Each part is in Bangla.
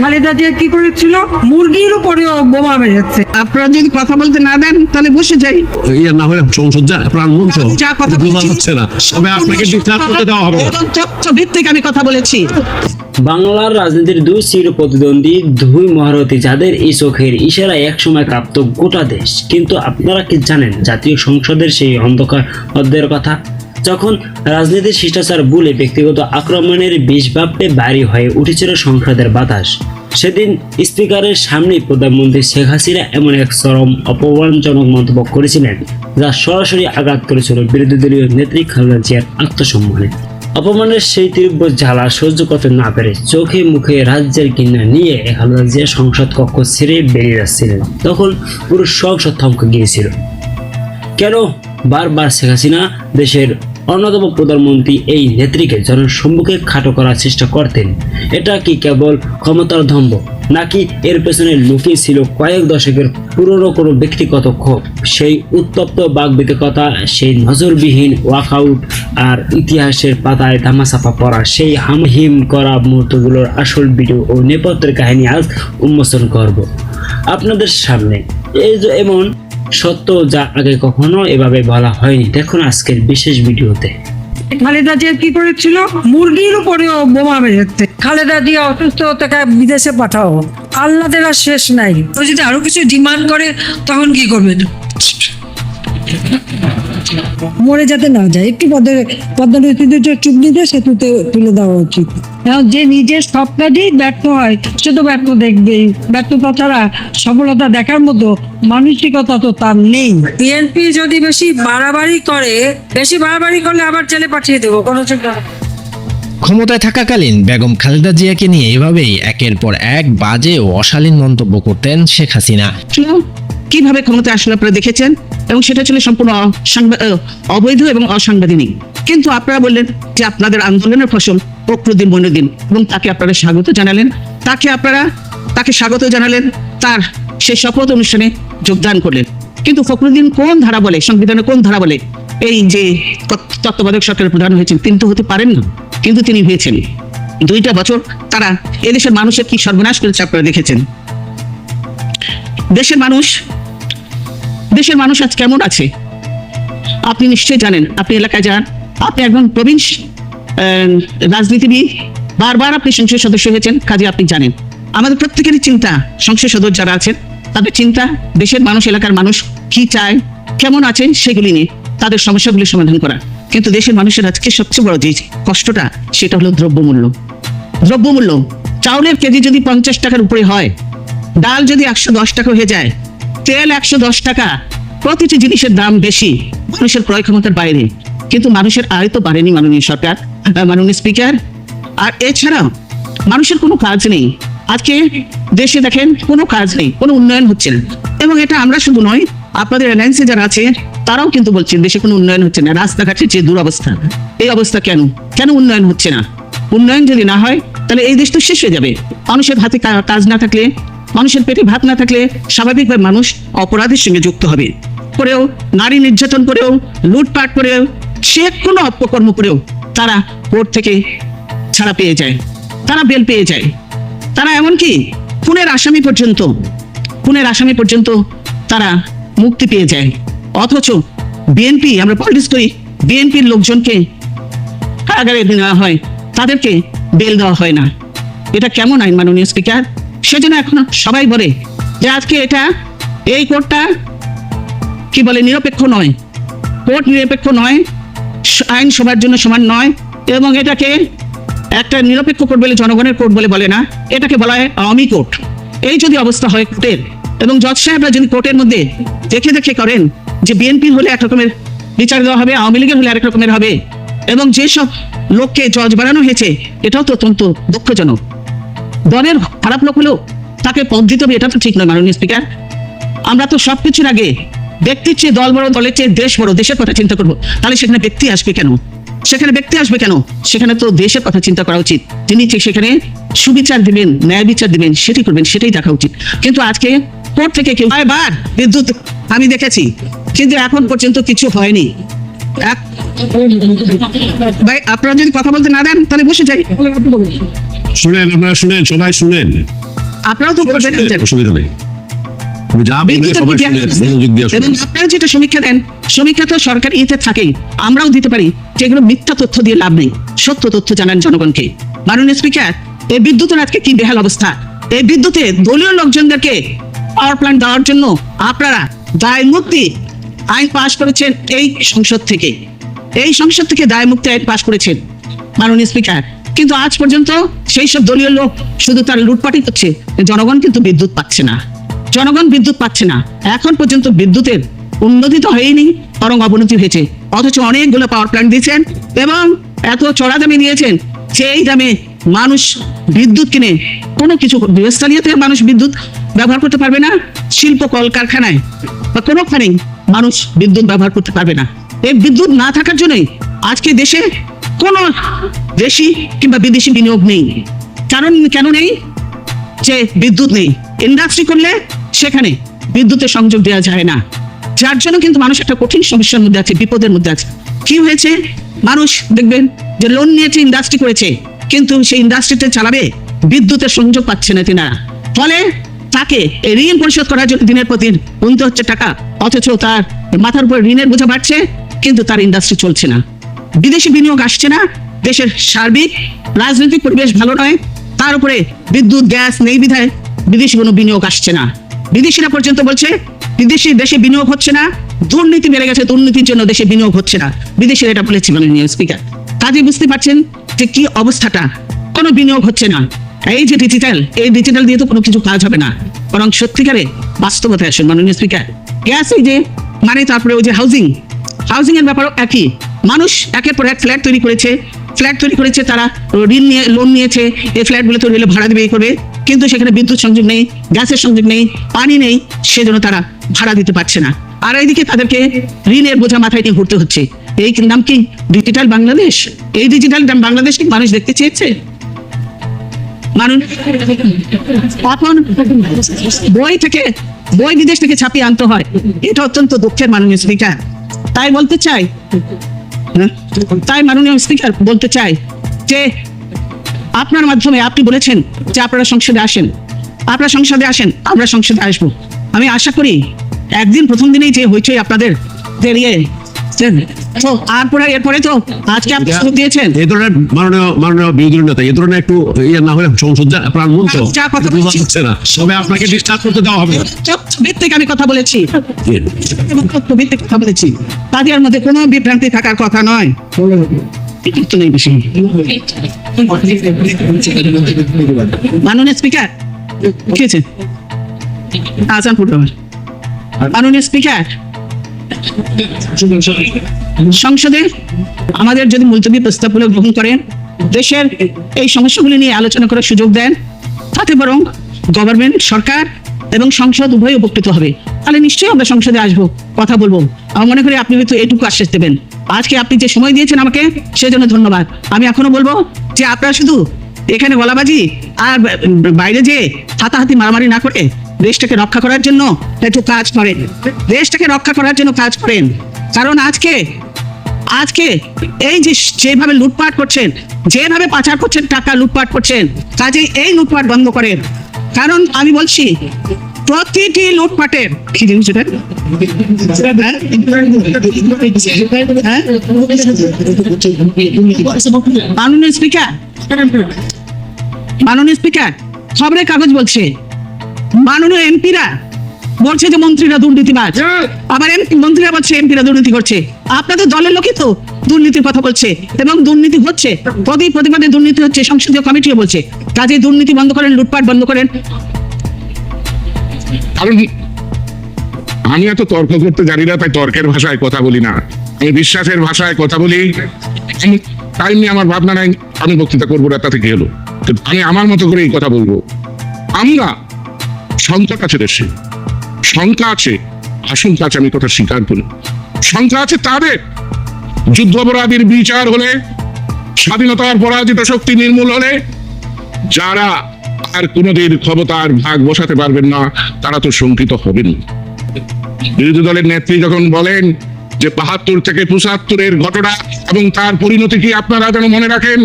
খালেদা জিয়া কি করেছিল? মুরগির উপরেও বোমা মেরেছে। আপনারা যদি কথা বলতে না দেন তাহলে বসে যাই। ইয়ে না হলে সংসদ প্রাণ মঞ্চ যা কথা বোঝা বলছি যাচ্ছে না, তবে আপনাকে ডিসকাস করতে দেওয়া হবে। তথ্য ভিত্তিক আমি কথা বলেছি। বাংলার রাজনীতির দুই চির প্রতিদ্বন্দ্বী, দুই মহারথী যাদের এই চোখের ইশারায় একসময় কাঁপত গোটা দেশ। কিন্তু আপনারা কি জানেন জাতীয় সংসদের সেই অন্ধকার অধ্যায়ের কথা? যখন রাজনীতির শিষ্টাচার বলে ব্যক্তিগত আক্রমণের বিষ ভাবে ভারী হয়ে উঠেছিল সংসদের বাতাস, সেদিন স্পিকারের সামনেই প্রধানমন্ত্রী শেখ হাসিনা এমন এক চরম অপমানজনক মন্তব্য করেছিলেন যা সরাসরি আঘাত করেছিল বিরোধী দলীয় নেত্রী খালেদা জিয়ার আত্মসম্মানে। অপমানের সেই তীব্র জ্বালা সহ্য করতে না পেরে চোখে মুখে রাজ্যের কিনা নিয়ে খালেদা জিয়া সংসদ কক্ষ ছেড়ে বেরিয়ে যাচ্ছিলেন। তখন পুরো সংসদ থমকে গিয়েছিল। কেন বারবার শেখ হাসিনা দেশের অন্যতম প্রধানমন্ত্রী এই নেত্রীকে জনসম্মুখে খাটো করার চেষ্টা করতেন? এটা কি কেবল ক্ষমতার দম্ভ, নাকি এর পেছনে লুকিয়ে ছিল কয়েক দশকের পুরনো কোনো ব্যক্তিগত ক্ষোভ? সেই উত্তপ্ত বাকবিতকতা, সেই নজরবিহীন ওয়াকআউট আর ইতিহাসের পাতায় ধামাচাপা পড়া সেই হামহিম করা মুহূর্তগুলোর আসল ভিডিও ও নেপথ্যের কাহিনী আজ উন্মোচন করব আপনাদের সামনে। এই যে এমন সত্য যা আগে কখনো এভাবে বলা হয়নি, দেখুন আজকের বিশেষ ভিডিওতে। খালেদা জিয়া কি করেছিল? মুরগির উপরেও বোমা মেরেছে। খালেদা জিয়া অসুস্থ, তাকে বিদেশে পাঠাও। আল্লাদের আর শেষ নাই। ও যদি আরো কিছু ডিমান্ড করে তখন কি করবেন? মরে যাতে না যায়, একটু পদ্মানদীতে চুক্তি দিয়ে সেতুতে তুলে দেওয়া উচিত। যে নিজের সব কাজেই ব্যর্থ হয় সে তো ব্যর্থ দেখবেই। ব্যর্থতা ছাড়া সফলতা দেখার মতো মানসিকতা তো তার নেই। বিএনপি যদি বেশি বাড়াবাড়ি করলে আবার জেলে পাঠিয়ে দেবো, কোনো চিন্তা নেই। ক্ষমতায় থাকাকালীন বেগম খালেদা জিয়াকে নিয়ে এভাবেই একের পর এক বাজে ও অশালীন মন্তব্য করতেন শেখ হাসিনা। কিভাবে ক্ষমতা আসলে আপনারা দেখেছেন, এবং সেটা ছিল সম্পূর্ণ অবৈধ এবং অসাংবিধানিক। কিন্তু আপনারা বললেন যে আপনাদের আন্দোলনের ফসল ফখরুদ্দিন মঈনুদ্দিন, এবং তাকে আপনারা স্বাগত জানালেন। তাকে স্বাগত জানালেন, তার সেই শপথ অনুষ্ঠানে যোগদান করলেন। কিন্তু ফখরুদ্দিন কোন ধারা বলে, সংবিধানে কোন ধারা বলে এই যে তত্ত্বাবধায়ক সরকারের প্রধান হয়েছেন? তিনি তো হতে পারেন না, কিন্তু তিনি হয়েছেন। 2টা বছর তারা এদেশের মানুষের কি সর্বনাশ করেছে আপনারা দেখেছেন। দেশের মানুষ আজ কেমন আছে আপনি নিশ্চয়ই জানেন। আপনি এলাকায় যান, আপনি একজন প্রবীণ রাজনীতিবিদ, বারবার আপনি সংসদ সদস্য হয়েছেন, কাজে আপনি জানেন। আমাদের প্রত্যেকেরই চিন্তা, সংসদ সদস্য যারা আছেন তাদের চিন্তা দেশের মানুষ, এলাকার মানুষ কি চায়, কেমন আছে সেগুলি নিয়ে তাদের সমস্যাগুলি সমাধান করা। কিন্তু দেশের মানুষের আজকে সবচেয়ে বড় যে কষ্টটা, সেটা হলো দ্রব্যমূল্য। চাউলের কেজি যদি 50 টাকার উপরে হয়, ডাল যদি 110 টাকা হয়ে যায়, তেল 110 টাকা, প্রতিটি জিনিসের দাম বেশি, মানুষের ক্রয় ক্ষমতার বাইরে। কিন্তু মানুষের আয় তো বাড়েনি মাননীয় সরকার, মাননীয় স্পিকার। আর এছাড়াও মানুষের কোনো কাজ নেই। আজকে দেশে দেখেন কোনো কাজ নেই, কোনো উন্নয়ন হচ্ছে না। এবং এটা আমরা শুধু নয়, আপনাদের অ্যালায়েন্সে যারা আছে তারাও কিন্তু বলছেন দেশে কোনো উন্নয়ন হচ্ছে না। রাস্তাঘাটের যে দুরবস্থা, এই অবস্থা কেন উন্নয়ন হচ্ছে না? উন্নয়ন যদি না হয় তাহলে এই দেশ তো শেষ হয়ে যাবে। মানুষের হাতে কাজ না থাকলে, মানুষের পেটে ভাত না থাকলে স্বাভাবিকভাবে মানুষ অপরাধের সঙ্গে যুক্ত হবে। করেও, নারী নির্যাতন করেও, লুটপাট করেও, সে কোনো অপকর্ম করেও তারা কোর্ট থেকে ছাড়া পেয়ে যায়, তারা বেল পেয়ে যায়, তারা এমনকি খুনের আসামি পর্যন্ত তারা মুক্তি পেয়ে যায়। অথচ বিএনপি, আমরা পলিটিক্স করি, বিএনপির লোকজনকে কারাগারে নেওয়া হয়, তাদেরকে বেল দেওয়া হয় না। এটা কেমন আইন মাননীয় স্পিকার? সেজন্য এখন সবাই বলে যে আজকে এই কোর্টটা কি বলে, নিরপেক্ষ নয়। কোর্ট নিরপেক্ষ নয়, আইন সবার জন্য সমান নয়, এবং এটাকে একটা নিরপেক্ষ কোর্ট বলে, জনগণের কোর্ট বলে না, এটাকে বলা হয় আওয়ামী কোর্ট। এই যদি অবস্থা হয় কোর্টের, এবং জজ সাহেবরা যদি কোর্টের মধ্যে দেখে করেন যে বিএনপি হলে একরকমের বিচার দেওয়া হবে, আওয়ামী লীগের হলে আরেক রকমের হবে, এবং যেসব লোককে জজ বানানো হয়েছে এটাও তো অত্যন্ত দুঃখজনক। দলের খারাপ লোক হলেও তাকে পদ দিতে হবে, এটা তো ঠিক নয় মাননীয় স্পিকার। আমরা তো সবকিছুর আগে ব্যক্তির চেয়ে দল বড়, দলের চেয়ে দেশ বড়, দেশের কথা চিন্তা করবো। তাহলে সেখানে ব্যক্তি আসবে কেন? সেখানে তো দেশের কথা চিন্তা করা উচিত। যিনি সেখানে সুবিচার দিবেন, ন্যায় বিচার দিবেন, সেটি করবেন, সেটাই দেখা উচিত। কিন্তু আজকে কোর্ট থেকে কেউ বার বিদ্যুৎ আমি দেখেছি, কিন্তু এখন পর্যন্ত কিছু হয়নি। ভাই আপনারা যদি কথা বলতে না দেন তাহলে বসে যাই। শুনেন, আপনারা শুনেন, সবাই শুনেন, আপনারাও তো বলবেন। অসুবিধা নেই। আমি যা বলি বিদ্যুতের সবাই বিদ্যা- শুনেন, মনোযোগ দিয়ে এবং শুনেন। আপনারা যেটা সমীক্ষা দেন, সমীক্ষা তো সরকারি ইয়েতে থাকেই, আমরাও দিতে পারি, যেগুলো মিথ্যা তথ্য দিয়ে লাভ নেই, সত্য তথ্য জানান জনগণকে। মাননীয় স্পিকার, এই বিদ্যুতের আজকে কি বেহাল অবস্থা। এই বিদ্যুতে দলীয় লোকজনদেরকে পাওয়ার প্ল্যান্ট দেওয়ার জন্য আপনারা দায় মুক্তি আইন পাশ করেছেন এই সংসদ থেকে, এই সংসদ থেকে দায় মুক্তি আইন পাশ করেছেন মাননীয় স্পিকার। কিন্তু আজ পর্যন্ত সেই সব দলীয় লোক শুধু তার লুটপাটই করছে, জনগণ কিন্তু বিদ্যুৎ পাচ্ছে না, জনগণ বিদ্যুৎ পাচ্ছে না। এখন পর্যন্ত বিদ্যুতের উন্নতি তো হয়নি, বরং অবনতি হয়েছে। অথচ অনেকগুলো পাওয়ার প্ল্যান্ট দিয়েছেন এবং এত চড়া দামে দিয়েছেন, সেই দামে মানুষ বিদ্যুৎ কিনে কোনো কিছু গৃহস্থালিতে মানুষ বিদ্যুৎ ব্যবহার করতে পারবে না, শিল্প কলকারখানায় বা কোনোখানেই মানুষ বিদ্যুৎ ব্যবহার করতে পারবে না। এই বিদ্যুৎ না থাকার জন্যই আজকে দেশে কোনো দেশি কিংবা বিদেশি বিনিয়োগ নেই। কারণ কেন নেই? যে বিদ্যুৎ নেই। ইন্ডাস্ট্রি করলে সেখানে বিদ্যুতের সংযোগ দেওয়া যায় না, যার জন্য কিন্তু মানুষ একটা কঠিন সমস্যার মধ্যে আছে, বিপদের মধ্যে আছে। কি হয়েছে? মানুষ দেখবেন যে লোন নিয়েছে, ইন্ডাস্ট্রি করেছে, কিন্তু সেই ইন্ডাস্ট্রিটা চালাবে, বিদ্যুতের সংযোগ পাচ্ছে না তিনারা। ফলে তাকে এই ঋণ পরিশোধ করার জন্য দিনের পর দিন গুনতে হচ্ছে টাকা, অথচ তার মাথার উপর ঋণের বোঝা বাড়ছে, কিন্তু তার ইন্ডাস্ট্রি চলছে না, বিদেশি বিনিয়োগ আসছে না, দেশের সার্বিক রাজনৈতিক পরিবেশ ভালো নয়, তার উপরে বিদ্যুৎ গ্যাস নেই বিধায় বিদেশি কোনো বিনিয়োগ আসছে না। বিদেশিরা পর্যন্ত বলছে বিদেশি দেশে বিনিয়োগ হচ্ছে না, দুর্নীতি বেড়ে গেছে, দুর্নীতির জন্য দেশে বিনিয়োগ হচ্ছে না, বিদেশিরা এটা বলেছে মাননীয় স্পিকার। কাজে বুঝতে পারছেন যে কি অবস্থাটা, কোনো বিনিয়োগ হচ্ছে না। এই যে ডিজিটাল, এই ডিজিটাল দিয়ে তো কোনো কিছু কাজ হবে না, বরং সত্যিকারে বাস্তবতায় আসুন মাননীয় স্পিকার। গ্যাস এই যে মানে, তারপরে ওই যে হাউজিং এর ব্যাপারও একই। মানুষ একের পর এক ফ্ল্যাট তৈরি করেছে, তারা ঋণ নিয়ে লোন নিয়েছে, এই ফ্ল্যাটগুলো তৈরি হলে ভাড়া দিবে, এই করবে, কিন্তু সেখানে বিদ্যুৎ সংযোগ নেই, গ্যাসের সংযোগ নেই, পানি নেই, সেজন্য তারা ভাড়া দিতে পারছে না। আর এইদিকে তাদেরকে ঋণের বোঝা মাথায় নিয়ে ঘুরতে হচ্ছে। এই নাম কি ডিজিটাল বাংলাদেশ? এই ডিজিটাল বাংলাদেশ কি মানুষ দেখতে চেয়েছে? মানুষ এখন বই বিদেশ থেকে ছাপিয়ে আনতে হয়, এটা অত্যন্ত দুঃখের মাননীয় স্পিকার। তাই মাননীয় স্পিকার বলতে চাই যে আপনার মাধ্যমে আপনি বলেছেন যে আপনারা সংসদে আসেন, আমরা সংসদে আসবো। আমি আশা করি একদিন প্রথম দিনেই যে হইচই আপনাদের তো এরপরে তো আজকে আপনি সুযোগ দিয়েছেন। এই ধরনের মাননীয় বিরোধী নেতা এই ধরনের একটু ইয়ে না হলে সংসদ প্রাণ মন তো যা কথা বলছি। হচ্ছে না, তবে আপনাকে ডিসকাস করতে দেওয়া হবে না। ভিত্তিক আমি কথা বলেছি, ভিত্তিক কথা বলেছি, তাদের মধ্যে কোনো বিভ্রান্তি থাকার কথা নয়। তো নেই বেশি। মাননীয় স্পিকার কি আছে? আসান ফুটবল। মাননীয় স্পিকার, সংসদে আমাদের যদি মুলতবি প্রস্তাবগুলো গ্রহণ করেন, দেশের এই সমস্যাগুলি নিয়ে আলোচনা করার সুযোগ দেন, তাতে বরং গভর্নমেন্ট, সরকার এবং সংসদ উভয় উপকৃত হবে। তাহলে নিশ্চয়ই আমরা সংসদে আসবো, কথা বলবো। আমি মনে করি আপনি হয়তো এটুকু আশ্বাস দেবেন। আজকে আপনি যে সময় দিয়েছেন আমাকে, সেজন্য ধন্যবাদ। আমি এখনো বলবো যে আপনারা শুধু এখানে গলাবাজি আর বাইরে যে হাতাহাতি মারামারি না করে দেশটাকে রক্ষা করার জন্য একটু কাজ করেন, দেশটাকে রক্ষা করার জন্য কাজ করেন। কারণ আজকে এই যে যেভাবে লুটপাট করছেন, যেভাবে পাচার করছেন, টাকা লুটপাট করছেন, কাজে এই লুটপাট বন্ধ করেন। কারণ আমি বলছি প্রতিটি লুটপাটের কি জিনিস এটা? মাননীয় স্পিকার, খবরের কাগজ বলছে, মাননীয় এমপিরা বলছে যে মন্ত্রীরা দুর্নীতিবাজ, আবার মন্ত্রীরা বলছে এমপিরা দুর্নীতি করছে। আপনাদের দলের লোকই তো দুর্নীতির কথা বলছে এবং দুর্নীতি হচ্ছে, প্রতিবাদে দুর্নীতি হচ্ছে, সংসদীয় কমিটিও বলছে। কাজে দুর্নীতি বন্ধ করেন, লুটপাট বন্ধ করেন। কারণ আমি এত তর্ক করতে জানি না, তাই তর্কের ভাষায় কথা বলি না, আমি বিশ্বাসের ভাষায় কথা বলি। টাইম নিয়ে আমার ভাবনা নাই, আমি বক্তৃতা করবো না, তাতে কি হলো? কিন্তু আমি আমার মতো করে এই কথা বলবো। আমরা সংকট আছে দেশে, শঙ্কা আছে, আশঙ্কা আছে, আমি কথা স্বীকার করি। শঙ্কা আছে তাদের যুদ্ধাপরাধীর বিচার হলে, স্বাধীনতার পরাজিত শক্তি নির্মূল হলে, যারা আর কোনোদিন ক্ষমতার ভাগ বসাতে পারবেন না, তারা তো শঙ্কিত হবেন। বিরোধী দলের নেত্রী যখন বলেন যে 72 থেকে 75-এর ঘটনা এবং তার পরিণতি কি আপনারা যেন মনে রাখেন।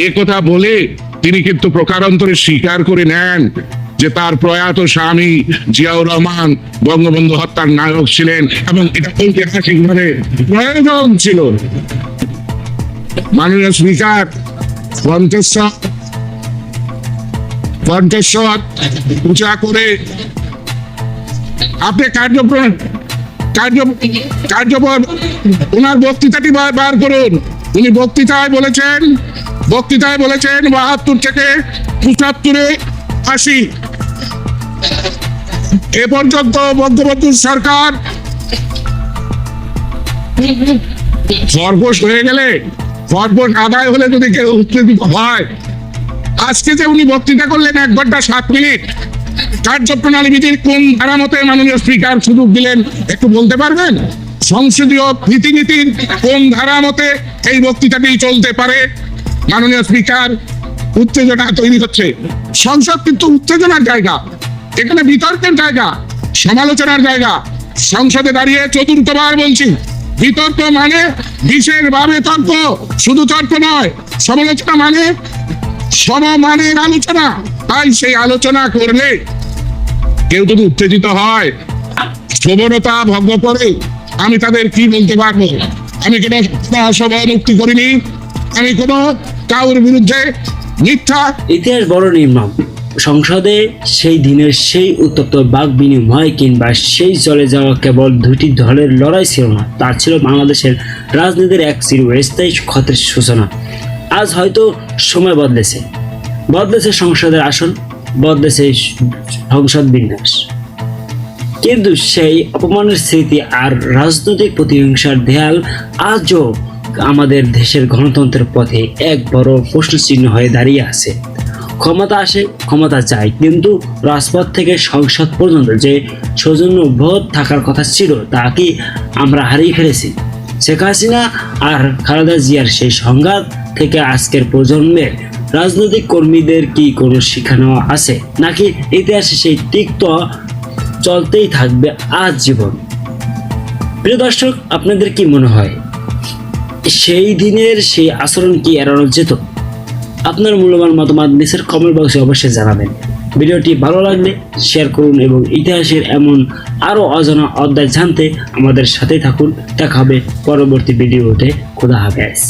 এ কথা বলে তিনি কিন্তু প্রকারান্তরে স্বীকার করে নেন যে তার প্রয়াত স্বামী জিয়াউর রহমান বঙ্গবন্ধু হত্যার নায়ক ছিলেন এবং এটা ঐতিহাসিকভাবে প্রয়োজন ছিল। মাননীয় স্পিকার, কণ্ঠস্বর উঁচা করে আপনি কার্যপর ওনার বক্তৃতাটি বার করুন। উনি বক্তৃতায় বলেছেন 72 থেকে 75-এ 80 এ পর্যন্ত বঙ্গবন্ধু সরকার খরগোশ হয়ে গেলে, খরগোশ আদায় হলে যদি কেউ উত্তেজিত হয়, আজকে যে উনি বক্তৃতা করলেন 1 ঘন্টা 7 মিনিট, কার্যপ্রণালী বিধির কোন ধারা মতে মাননীয় স্পিকার সুযোগ দিলেন একটু বলতে পারবেন? সংসদীয় রীতিনীতির কোন ধারা মতে এই বক্তৃতাটি চলতে পারে? মাননীয় স্পিকার, উত্তেজনা তৈরি হচ্ছে। সংসদ কিন্তু উত্তেজনার জায়গা, এখানে বিতর্কের জায়গা, সমালোচনার জায়গা। সংসদে দাঁড়িয়ে চতুর্থবার বলছি, বিতর্ক মানে বিশেষ ভাবে তর্ক, শুধু তর্ক নয়, সমালোচনা মানে সমমানের আলোচনা। তাই সেই আলোচনা করলে কেউ যদি উত্তেজিত হয়, প্রবণতা ভঙ্গ করে, আমি তাদের কি বলতে পারবো? আমি কোনো সভা মুক্তি করিনি, আমি কোনো কারোর বিরুদ্ধে মিথ্যা। ইতিহাস বড় নির্মম। সংসদে সেই দিনের সেই উত্তপ্ত বাক বিনিময় কিংবা সেই চলে যাওয়া কেবল দুটি দলের লড়াই ছিল না, তা ছিল বাংলাদেশের রাজনীতির এক চিরস্থায়ী ক্ষতের সূচনা। আজ হয়তো সময় বদলেছে সংসদের আসন, বদলেছে সংসদ বিন্যাস, কিন্তু সেই অপমানের স্মৃতি আর রাজনৈতিক প্রতিহিংসার দেয়াল আজও আমাদের দেশের গণতন্ত্রের পথে এক বড় প্রশ্নচিহ্ন হয়ে দাঁড়িয়ে আছে। ক্ষমতা আসে, ক্ষমতা যায়, কিন্তু রাজপথ থেকে সংসদ পর্যন্ত যে সৌজন্যবোধ থাকার কথা ছিল তা কি আমরা হারিয়ে ফেলেছি? শেখ হাসিনা আর খালেদা জিয়ার সেই সংঘাত থেকে আজকের প্রজন্মের রাজনৈতিক কর্মীদের কি কোনো শিক্ষা নেওয়া আছে, নাকি ইতিহাসে সেই তিক্ত চলতেই থাকবে আজীবন? প্রিয় দর্শক, আপনাদের কি মনে হয় সেই দিনের সেই আচরণ কি এড়ানো যেত? আপনার মূল্যবান মতামত নিচের কমেন্ট বক্সে অবশ্যই জানাবেন। ভিডিওটি ভালো লাগলে শেয়ার করুন এবং ইতিহাসের এমন আরো অজানা অধ্যায় জানতে আমাদের সাথেই থাকুন। দেখা হবে পরবর্তী ভিডিওতে। খোদা হাফেজ।